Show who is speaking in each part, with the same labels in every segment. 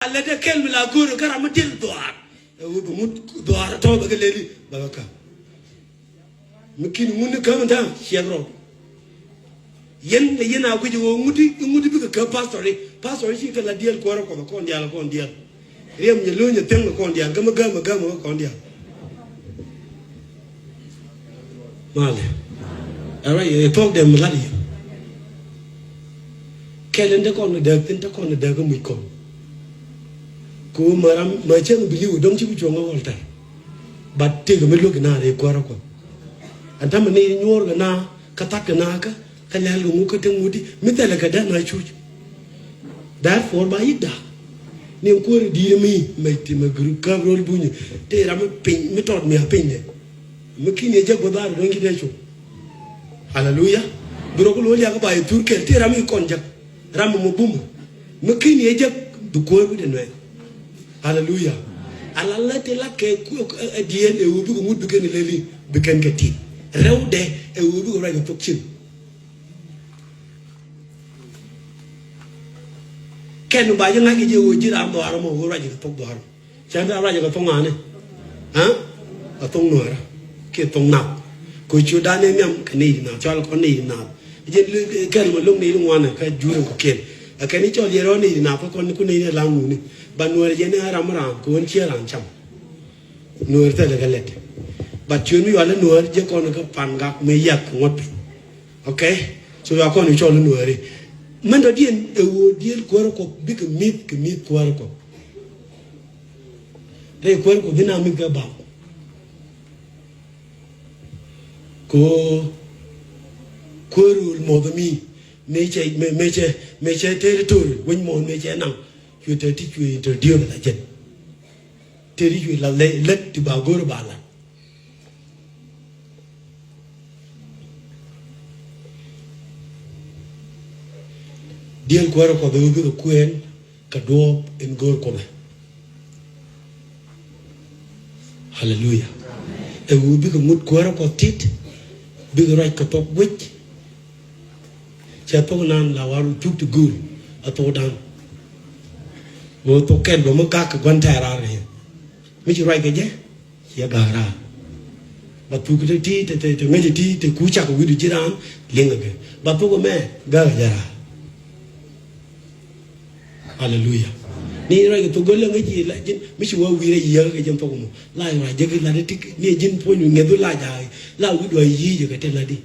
Speaker 1: Alla da kelmi la guru kara mutil doar. Ubu mut doar to ba geleli ba ka. Mukin mun ka manta shegro. Yen da yana guji wo ngudi bi ka pastor shi ka la dial ko ra ko ndial ko ndial. Riem nye lo nye teng ko ndial gama ko ndial. Male. Ara ye talk them ladi. Kelen da ko na da tin da ko na da ga mu ko. Ko maram ma chen biliu dong chi ku ngo wal tai. Bat te ga me lo na re ko ra ko. Anta ma ne nyor ga na ka tak na ka la lu mu ka teng mudi mitala ka da na chu. Therefore ba ida. Ni ko ri di mi mai ti ma gru ka ro bu ni te ra me pin mi tot mi ha pin ne. Me ki ne je go da ro ngi de chu. Hallelujah. Biro ko lo ya ka ba e tur ke te ra mi kon jak. Ram mo bum. Me ki ne je du ko bu de no. Hallelujah. Alala te la ke ku dien e ubi ko mudu ken leli be ken kati. Rewde e ubi ko ra ko tokchin. Ken ba janga ki je o jira mo ara mo ra ji tok do har. Chan da ra ji ko tong ane. Ha? A tong no ra. Ke tong na. Ko chu da ne nyam ka ni na chal ko ni na. Je ken mo lung ni lung wan ka ju ko ken. A ken ni chol ye ro ni na ko kon ku ni la mu ni. Ba nuor je ne ram ko won chia ran cham nuor ta ga let ba chun mi wala nuor je kon ka pan ga me yak ngot okay so ya kon cho nuor ri man do dien e wo dien ko bi ke mit ko re ko bina mi ga ba ko ru mo da mi me che territory won mo me che nang you te ti you te dio la jen te ri you la let ti ba go ba la diel ko ro ko be bi ko kuen ka do en gor ko be hallelujah e wu bi ko mut ko ro ko tit bi ko rai ko tok wich cha to nan la waru tuk tu gul ato dan wo to ken do mo ka ka gon ta ra re mi chi rai ke je ya ga ra ba tu ke ti te nge ti te ku cha ko wi di ran ling ke ba to ko me ga ja ra hallelujah ni rai ke to go le nge ji la jin mi chi wo wi re ya ke jam to ko mo la ra je ke la ti ni jin po ni nge do la ja la wi do yi je ke te la di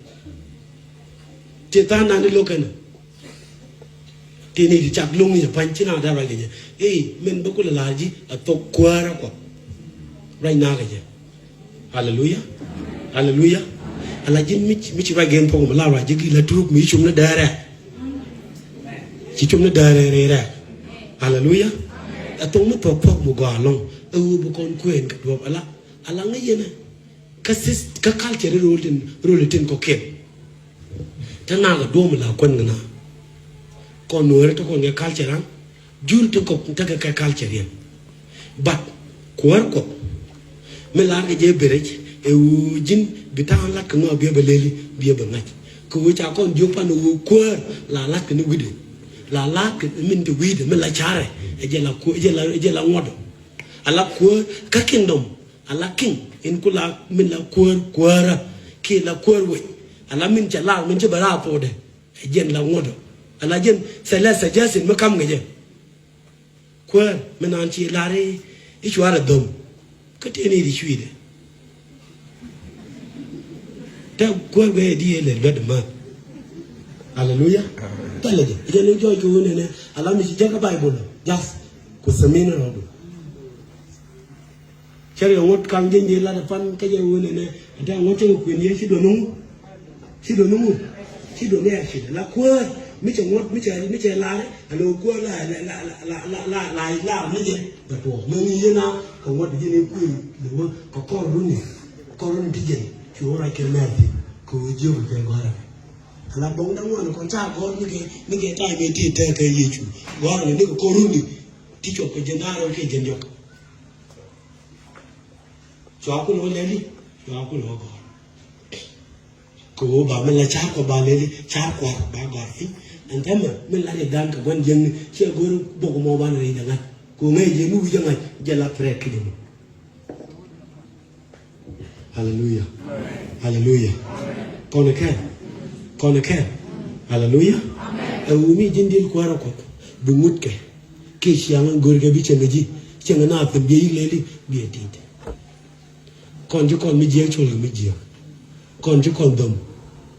Speaker 1: te ta na ni lo ke na ti ni chak lung ni pan chi na da ra ke men ba ko la ji a to kwara ko right now ke hallelujah hallelujah ala jin mi chi ra gen po la ra ji ki la turuk mi chum na da ra chi chum na da ra hallelujah a to mo to po mo ga long bu kon kuen ka do ala nga yena ka culture role tin ko ken ta na ga do mo la kon na ko no re to ko nge culture ran jur to ko ta ka culture yen but ko me la ga je berej e wu jin bitan la ko be leli be ba ngaj ko wu cha ko ju pa no ko la la ko ni wide la la ko min de wide me la chare e je la ko e je la ngodo ala ko ka kingdom ala king in kula min la ko ra ki la ko we ala min cha la min je bara po de e je la ngodo ala jen selesa jasin makam ngeje ko men an chi lare i chwara dom ka te ni di chwide ta ko be di le bed ma hallelujah tale je ne joy ko ne ala mi je ka bible jas ko samina ro chere ngot kan je ni la fan ka je wone ne ta ngot ko ni si do nu si do ne si la ko mi che ngot mi che la alo ko la mi je ba to mo ni na ko ngot je ni ku do ko runi ti je ki ora ke me ko je ko ke ngara ala bong da ngwan ko cha ko ni ke ta me ti te ke yi chu ngara ni ko runi ti cho ko je na ro ke je yok cho ko lo le li cho ko lo ko ba me la cha ko ba le li cha ko ba ga fi antama min la dan ka gon jeng che guru bogo mo ban ri dangan cô nghe gì mu chẳng ai giờ là prek đi hallelujah hallelujah con này khen hallelujah umi jindil ko ra ko bu mut ke siang gor ga bi chen ji chen na tam bi le li bi ti con chứ con mi je cho mi je con chứ con dom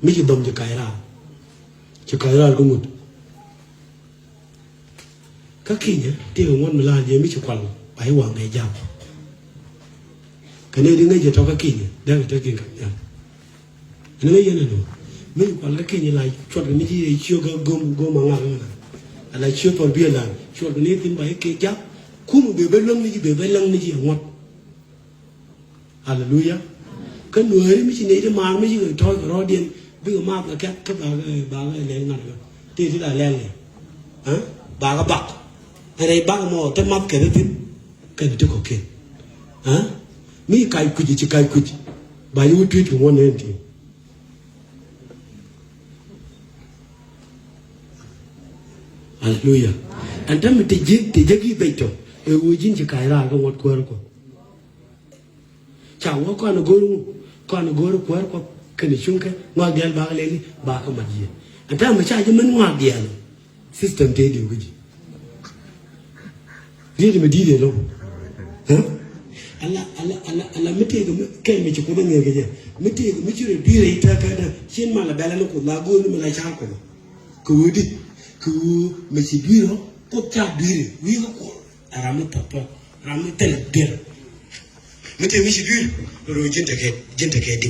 Speaker 1: mi ji dom je kai ra ko mut các khi nhá tiêu ngon là gì mi chỉ quan bài hoàng ngày giàu cái này đi ngay giờ cho các kỳ nhá đang cho kỳ cảnh nhá cái này như nào mi quan các kỳ như này chọn cái gì chưa gom mà ngang là lại chưa còn bia là chọn cái này tin bài kế giáp khu một bề bên lăng này gì ngọt hallelujah cái người mi chỉ này để mà mi chỉ người thôi cái đó điên bây giờ mà các bà lên ngặt rồi thì là lên này hả bà các bạc này bác mò tới map cái đó cái đó có cái hả mi cái chỉ cái bài yêu tuyệt của món này thì hallelujah anh ta mình thì cái vậy thôi ui chính chỉ cái ra cái ngọt quơ của chẳng có con nó gối quơ của cái này chung cái ngọt đèn bác lên bác cái mặt gì anh ta mà chạy cho mình ngọt đèn system thế điều cái gì riêng mà đi để đâu hả anh mới thấy cái mình chỉ có bao nhiêu cái gì mới thấy mới chưa được đi đấy ta cái đó trên mà là bé nó cũng là gối nó lại sao cũng cứ đi cứ mình chỉ đi đó có cha đi rồi đi có làm mới tập làm mới tập được mới thấy mình chỉ đi rồi dân thực hiện đi